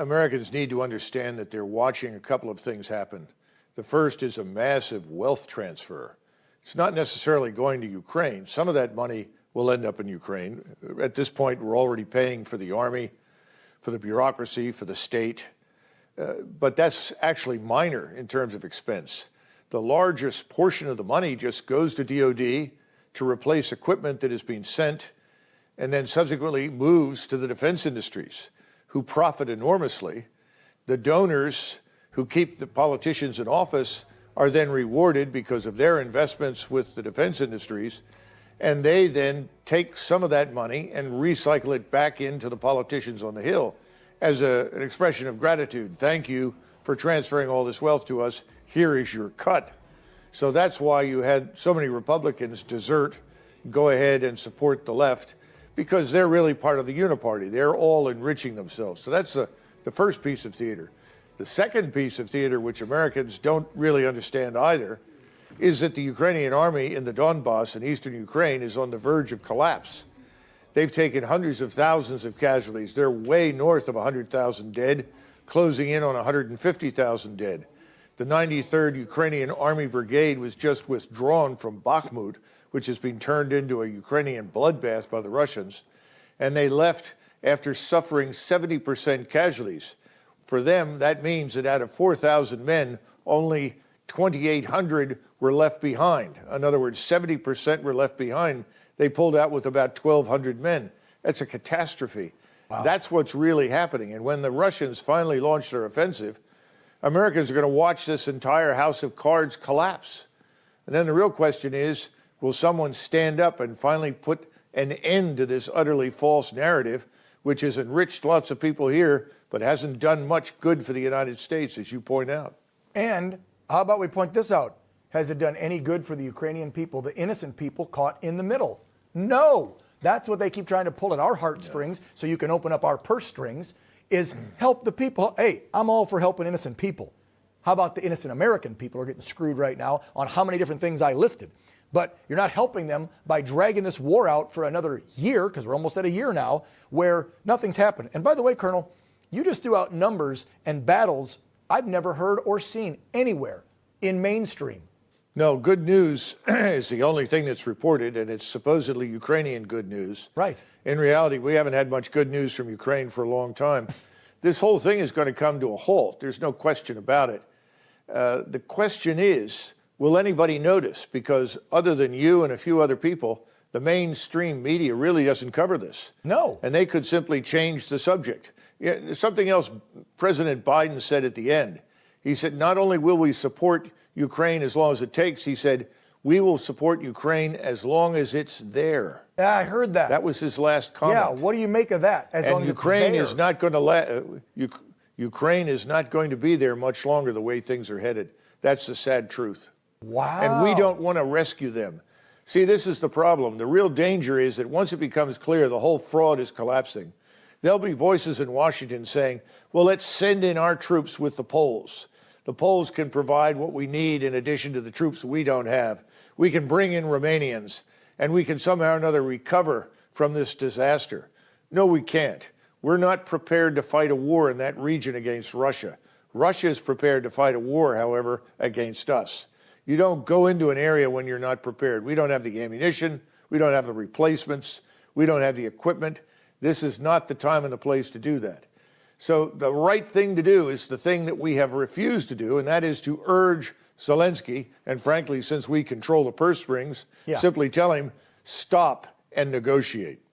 Americans need to understand that they're watching a couple of things happen. The first is a massive wealth transfer. It's not necessarily going to Ukraine. Some of that money will end up in Ukraine. At this point, we're already paying for the army, for the bureaucracy, for the state. But that's actually minor in terms of expense. The largest portion of the money just goes to DOD to replace equipment that is being sent and then subsequently moves to the defense industries, who profit enormously. The donors who keep the politicians in office are then rewarded because of their investments with the defense industries, and they then take some of that money and recycle it back into the politicians on the Hill as an expression of gratitude. Thank you for transferring all this wealth to us. Here is your cut. So that's why you had so many Republicans desert, go ahead and support the left, because they're really part of the uniparty. They're all enriching themselves. So that's the first piece of theater. The second piece of theater, which Americans don't really understand either, is that the Ukrainian army in the Donbas in eastern Ukraine is on the verge of collapse. They've taken hundreds of thousands of casualties. They're way north of 100,000 dead, closing in on 150,000 dead. The 93rd Ukrainian Army Brigade was just withdrawn from Bakhmut, which has been turned into a Ukrainian bloodbath by the Russians, and they left after suffering 70% casualties. For them, that means that out of 4,000 men, only 2,800 were left behind. In other words, 70% were left behind. They pulled out with about 1,200 men. That's a catastrophe. Wow. That's what's really happening. And when the Russians finally launch their offensive, Americans are going to watch this entire house of cards collapse. And then the real question is, will someone stand up and finally put an end to this utterly false narrative, which has enriched lots of people here, but hasn't done much good for the United States, as you point out? And how about we point this out? Has it done any good for the Ukrainian people, the innocent people caught in the middle? No. That's what they keep trying to pull at our heartstrings, so you can open up our purse strings, is help the people. Hey, I'm all for helping innocent people. How about the innocent American people who are getting screwed right now on how many different things I listed? But you're not helping them by dragging this war out for another year, because we're almost at a year now, where nothing's happened. And by the way, Colonel, you just threw out numbers and battles I've never heard or seen anywhere in mainstream. No, good news is the only thing that's reported, and it's supposedly Ukrainian good news. Right. In reality, we haven't had much good news from Ukraine for a long time. This whole thing is going to come to a halt. There's no question about it. The question is, will anybody notice? Because other than you and a few other people, the mainstream media really doesn't cover this. No. And they could simply change the subject. Yeah, something else President Biden said at the end. He said, not only will we support Ukraine as long as it takes, he said, we will support Ukraine as long as it's there. Yeah, I heard that. That was his last comment. Yeah, what do you make of that? As long as Ukraine it's is not going to Ukraine is not going to be there much longer the way things are headed. That's the sad truth. Wow. And we don't want to rescue them. See, this is the problem. The real danger is that once it becomes clear the whole fraud is collapsing, there'll be voices in Washington saying, well, let's send in our troops with the Poles. The Poles can provide what we need in addition to the troops we don't have. We can bring in Romanians, and we can somehow or another recover from this disaster. No, we can't. We're not prepared to fight a war in that region against Russia. Russia is prepared to fight a war, however, against us. You don't go into an area when you're not prepared. We don't have the ammunition. We don't have the replacements. We don't have the equipment. This is not the time and the place to do that. So the right thing to do is the thing that we have refused to do, and that is to urge Zelensky, and frankly, since we control the purse strings, simply tell him, stop and negotiate.